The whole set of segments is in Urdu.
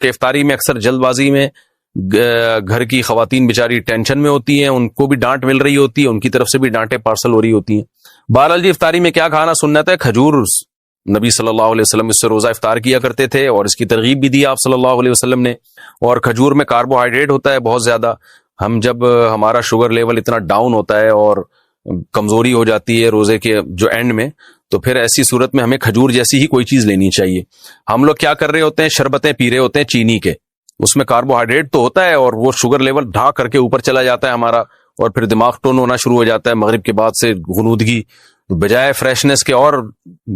کہ افطاری میں اکثر جلد بازی میں گھر کی خواتین بیچاری ٹینشن میں ہوتی ہیں، ان کو بھی ڈانٹ مل رہی ہوتی ہے، ان کی طرف سے بھی ڈانٹیں پارسل ہو رہی ہوتی ہیں۔ بہرحال جی افطاری میں کیا کھانا سنت ہے؟ کھجور، نبی صلی اللہ علیہ وسلم اس سے روزہ افطار کیا کرتے تھے اور اس کی ترغیب بھی دی آپ صلی اللہ علیہ وسلم نے۔ اور کھجور میں کاربوہائیڈریٹ ہوتا ہے بہت زیادہ، ہم جب ہمارا شوگر لیول اتنا ڈاؤن ہوتا ہے اور کمزوری ہو جاتی ہے روزے کے جو اینڈ میں، تو پھر ایسی صورت میں ہمیں کھجور جیسی ہی کوئی چیز لینی چاہیے۔ ہم لوگ کیا کر رہے ہوتے ہیں؟ شربتیں پی رہے ہوتے ہیں چینی کے، اس میں کاربوہائیڈریٹ تو ہوتا ہے اور وہ شوگر لیول ڈھا کر کے اوپر چلا جاتا ہے ہمارا، اور پھر دماغ ٹون ہونا شروع ہو جاتا ہے، مغرب کے بعد سے غنودگی بجائے فریشنس کے اور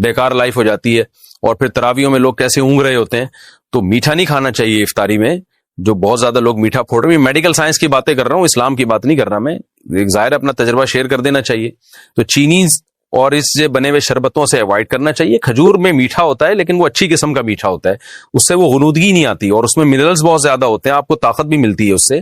بیکار لائف ہو جاتی ہے، اور پھر تراویحوں میں لوگ کیسے اونگ رہے ہوتے ہیں۔ تو میٹھا نہیں کھانا چاہیے افطاری میں، جو بہت زیادہ لوگ میٹھا پھوڑ رہے ہیں۔ میڈیکل سائنس کی باتیں کر رہا ہوں، اسلام کی بات نہیں کر رہا میں، ایک ظاہر اپنا تجربہ شیئر کر دینا چاہیے۔ تو چینی اور اس سے بنے ہوئے شربتوں سے اوائڈ کرنا چاہیے۔ کھجور میں میٹھا ہوتا ہے لیکن وہ اچھی قسم کا میٹھا ہوتا ہے، اس سے وہ غنودگی نہیں آتی، اور اس میں منرلز بہت زیادہ ہوتے ہیں، آپ کو طاقت بھی ملتی ہے اس سے،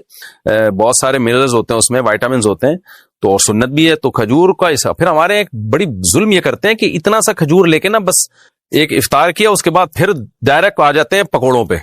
بہت سارے منرلز ہوتے ہیں اس میں، وائٹامنز ہوتے ہیں، تو اور سنت بھی ہے۔ تو کھجور کا ایسا پھر ہمارے ایک بڑی ظلم یہ کرتے ہیں کہ اتنا سا کھجور لے کے نا بس ایک افطار کیا، اس کے بعد پھر ڈائریکٹ آ جاتے ہیں پکوڑوں پہ۔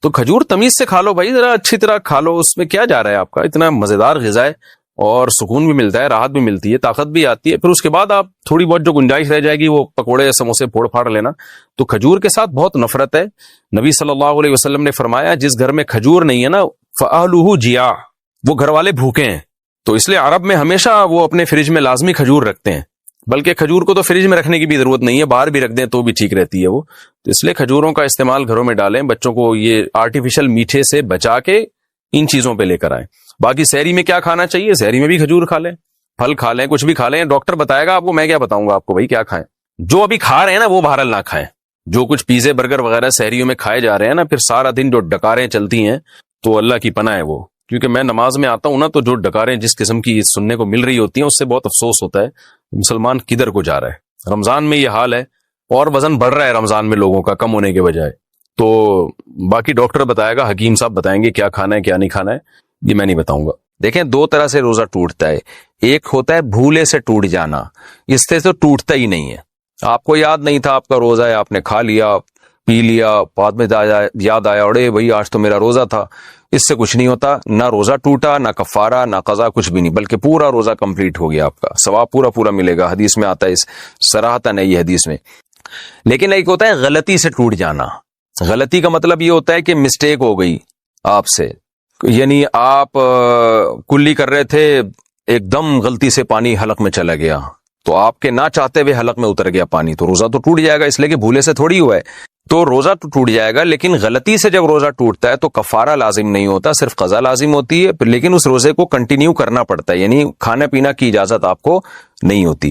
تو کھجور تمیز سے کھا لو بھائی، ذرا اچھی طرح کھا لو، اس میں کیا جا رہا ہے آپ کا، اتنا مزیدار غذا ہے اور سکون بھی ملتا ہے، راحت بھی ملتی ہے، طاقت بھی آتی ہے۔ پھر اس کے بعد آپ تھوڑی بہت جو گنجائش رہ جائے گی وہ پکوڑے سموسے پھوڑ پھاڑ لینا۔ تو کھجور کے ساتھ بہت نفرت ہے۔ نبی صلی اللہ علیہ وسلم نے فرمایا جس گھر میں کھجور نہیں ہے نا فَأَهْلُهُ جِيَاعٌ، وہ گھر والے بھوکے ہیں۔ تو اس لیے عرب میں ہمیشہ وہ اپنے فریج میں لازمی کھجور رکھتے ہیں، بلکہ کھجور کو تو فریج میں رکھنے کی بھی ضرورت نہیں ہے، باہر بھی رکھ دیں تو بھی ٹھیک رہتی ہے وہ۔ تو اس لیے کھجوروں کا استعمال گھروں میں ڈالیں، بچوں کو یہ آرٹیفیشل میٹھے سے بچا کے ان چیزوں پہ لے کر آئیں۔ باقی سحری میں کیا کھانا چاہیے؟ سحری میں بھی کھجور کھا لیں، پھل کھا لیں، کچھ بھی کھا لیں، ڈاکٹر بتائے گا آپ کو، میں کیا بتاؤں گا آپ کو بھائی کیا کھائیں۔ جو ابھی کھا رہے ہیں نا وہ بہرحال نہ کھائیں، جو کچھ پیزے برگر وغیرہ سحریوں میں کھائے جا رہے ہیں نا، پھر سارا دن جو ڈکاریں چلتی ہیں تو اللہ کی پناہ ہے وہ، کیونکہ میں نماز میں آتا ہوں نا تو جو ڈکاریں جس قسم کی سننے کو مل رہی ہوتی ہیں اس سے بہت افسوس ہوتا ہے، مسلمان کدھر کو جا رہا ہے۔ رمضان میں یہ حال ہے اور وزن بڑھ رہا ہے رمضان میں لوگوں کا، کم ہونے کے بجائے۔ تو باقی ڈاکٹر بتائے گا، حکیم صاحب بتائیں گے کیا کھانا ہے کیا نہیں کھانا ہے، یہ میں نہیں بتاؤں گا۔ دیکھیں دو طرح سے روزہ ٹوٹتا ہے، ایک ہوتا ہے بھولے سے ٹوٹ جانا، اس سے تو ٹوٹتا ہی نہیں ہے، آپ کو یاد نہیں تھا آپ کا روزہ ہے، آپ نے کھا لیا پی لیا، بعد میں یاد آیا اڑے بھائی آج تو میرا روزہ تھا، اس سے کچھ نہیں ہوتا، نہ روزہ ٹوٹا، نہ کفارہ، نہ قضا، کچھ بھی نہیں، بلکہ پورا روزہ کمپلیٹ ہو گیا، آپ کا ثواب پورا پورا ملے گا، حدیث میں آتا ہے، اس صراحتاً ہے یہ حدیث میں۔ لیکن ایک ہوتا ہے غلطی سے ٹوٹ جانا، غلطی کا مطلب یہ ہوتا ہے کہ مسٹیک ہو گئی آپ سے، یعنی آپ کلی کر رہے تھے، ایک دم غلطی سے پانی حلق میں چلا گیا، تو آپ کے نہ چاہتے ہوئے حلق میں اتر گیا پانی، تو روزہ تو ٹوٹ جائے گا، اس لیے کہ بھولے سے تھوڑی ہوا ہے، تو روزہ تو ٹوٹ جائے گا۔ لیکن غلطی سے جب روزہ ٹوٹتا ہے تو کفارہ لازم نہیں ہوتا، صرف قضا لازم ہوتی ہے، لیکن اس روزے کو کنٹینیو کرنا پڑتا ہے، یعنی کھانا پینا کی اجازت آپ کو نہیں ہوتی۔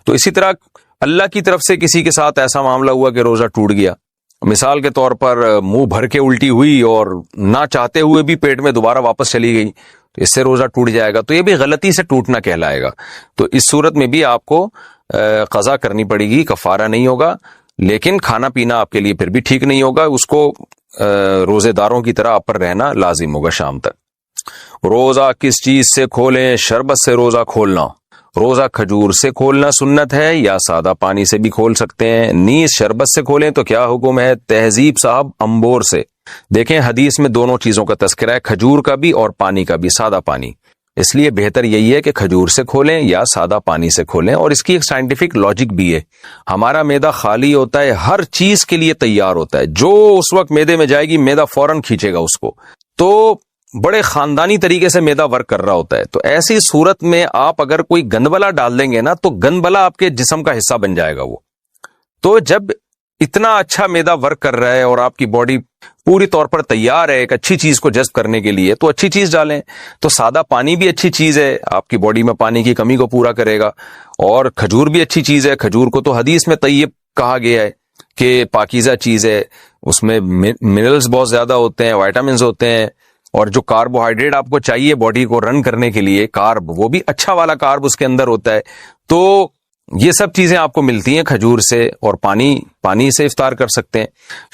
تو اسی طرح اللہ کی طرف سے کسی کے ساتھ ایسا معاملہ ہوا کہ روزہ ٹوٹ گیا، مثال کے طور پر منہ بھر کے الٹی ہوئی اور نہ چاہتے ہوئے بھی پیٹ میں دوبارہ واپس چلی گئی، تو اس سے روزہ ٹوٹ جائے گا، تو یہ بھی غلطی سے ٹوٹنا کہلائے گا۔ تو اس صورت میں بھی آپ کو قضا کرنی پڑے گی، کفارہ نہیں ہوگا، لیکن کھانا پینا آپ کے لیے پھر بھی ٹھیک نہیں ہوگا، اس کو روزے داروں کی طرح آپ پر رہنا لازم ہوگا شام تک۔ روزہ کس چیز سے کھولیں؟ شربت سے روزہ کھولنا، روزہ کھجور سے کھولنا سنت ہے یا سادہ پانی سے بھی کھول سکتے ہیں، نیز شربت سے کھولیں تو کیا حکم ہے؟ تہذیب صاحب امبور سے۔ دیکھیں حدیث میں دونوں چیزوں کا تذکرہ ہے، کھجور کا بھی اور پانی کا بھی، سادہ پانی، اس لیے بہتر یہی ہے کہ کھجور سے کھولیں یا سادہ پانی سے کھولیں، اور اس کی ایک سائنٹیفک لاجک بھی ہے، ہمارا معدہ خالی ہوتا ہے، ہر چیز کے لیے تیار ہوتا ہے، جو اس وقت معدے میں جائے گی معدہ فوراً کھینچے گا اس کو، تو بڑے خاندانی طریقے سے معدہ ورک کر رہا ہوتا ہے۔ تو ایسی صورت میں آپ اگر کوئی گندبلا ڈال دیں گے نا تو گندبلا آپ کے جسم کا حصہ بن جائے گا وہ۔ تو جب اتنا اچھا معدہ ورک کر رہا ہے اور آپ کی باڈی پوری طور پر تیار ہے ایک اچھی چیز کو جذب کرنے کے لیے، تو اچھی چیز ڈالیں۔ تو سادہ پانی بھی اچھی چیز ہے، آپ کی باڈی میں پانی کی کمی کو پورا کرے گا، اور کھجور بھی اچھی چیز ہے، کھجور کو تو حدیث میں طیب کہا گیا ہے کہ پاکیزہ چیز ہے، اس میں منرلز بہت زیادہ ہوتے ہیں، وائٹامنز ہوتے ہیں، اور جو کاربوہائیڈریٹ آپ کو چاہیے باڈی کو رن کرنے کے لیے، کارب، وہ بھی اچھا والا کارب اس کے اندر ہوتا ہے۔ تو یہ سب چیزیں آپ کو ملتی ہیں کھجور سے، اور پانی سے افطار کر سکتے ہیں۔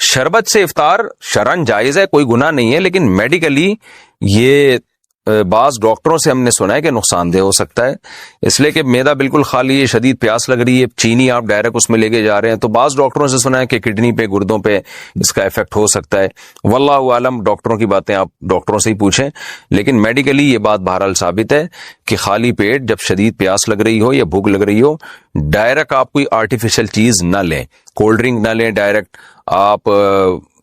شربت سے افطار شرعاً جائز ہے، کوئی گناہ نہیں ہے، لیکن میڈیکلی یہ بعض ڈاکٹروں سے ہم نے سنا ہے کہ نقصان دہ ہو سکتا ہے، اس لیے کہ معدہ بالکل خالی ہے، شدید پیاس لگ رہی ہے، چینی آپ ڈائریکٹ اس میں لے کے جا رہے ہیں، تو بعض ڈاکٹروں سے سنا ہے کہ کڈنی پہ، گردوں پہ اس کا افیکٹ ہو سکتا ہے۔ واللہ عالم، ڈاکٹروں کی باتیں آپ ڈاکٹروں سے ہی پوچھیں، لیکن میڈیکلی یہ بات بہرحال ثابت ہے کہ خالی پیٹ جب شدید پیاس لگ رہی ہو یا بھوک لگ رہی ہو، ڈائریکٹ آپ کوئی آرٹیفیشل چیز نہ لیں، کولڈ ڈرنک نہ لیں ڈائریکٹ۔ آپ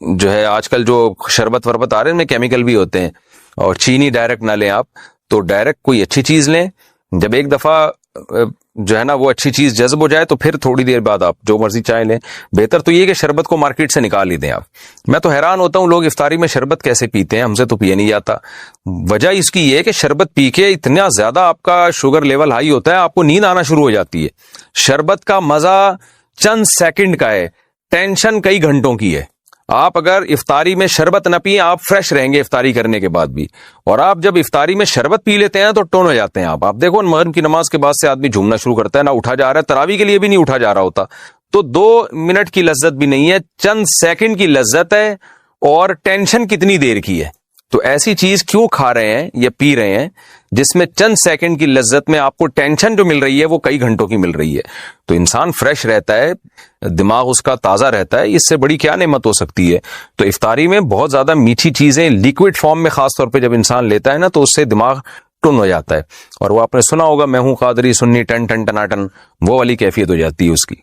جو ہے آج کل جو شربت وربت آ رہے ہیں ان میں کیمیکل بھی ہوتے ہیں، اور چینی ڈائریکٹ نہ لیں آپ، تو ڈائریکٹ کوئی اچھی چیز لیں۔ جب ایک دفعہ جو ہے نا وہ اچھی چیز جذب ہو جائے تو پھر تھوڑی دیر بعد آپ جو مرضی چائے لیں۔ بہتر تو یہ کہ شربت کو مارکیٹ سے نکال ہی دیں آپ۔ میں تو حیران ہوتا ہوں لوگ افطاری میں شربت کیسے پیتے ہیں، ہم سے تو پیا نہیں جاتا۔ وجہ اس کی یہ ہے کہ شربت پی کے اتنا زیادہ آپ کا شوگر لیول ہائی ہوتا ہے، آپ کو نیند آنا شروع ہو جاتی ہے۔ شربت کا مزہ چند سیکنڈ کا ہے، ٹینشن کئی گھنٹوں کی ہے۔ آپ اگر افطاری میں شربت نہ پیئیں، آپ فریش رہیں گے افطاری کرنے کے بعد بھی، اور آپ جب افطاری میں شربت پی لیتے ہیں تو ٹون ہو جاتے ہیں آپ دیکھو مغرب کی نماز کے بعد سے آدمی جھومنا شروع کرتا ہے، نہ اٹھا جا رہا ہے، تراویح کے لیے بھی نہیں اٹھا جا رہا ہوتا، تو 2 منٹ کی لذت بھی نہیں ہے، چند سیکنڈ کی لذت ہے، اور ٹینشن کتنی دیر کی ہے۔ تو ایسی چیز کیوں کھا رہے ہیں یا پی رہے ہیں جس میں چند سیکنڈ کی لذت میں آپ کو ٹینشن جو مل رہی ہے وہ کئی گھنٹوں کی مل رہی ہے۔ تو انسان فریش رہتا ہے، دماغ اس کا تازہ رہتا ہے، اس سے بڑی کیا نعمت ہو سکتی ہے۔ تو افطاری میں بہت زیادہ میٹھی چیزیں لیکوڈ فارم میں خاص طور پہ جب انسان لیتا ہے نا تو اس سے دماغ ٹن ہو جاتا ہے، اور وہ آپ نے سنا ہوگا میں ہوں قادری سنی ٹن ٹن ٹناٹن، وہ والی کیفیت ہو جاتی ہے اس کی۔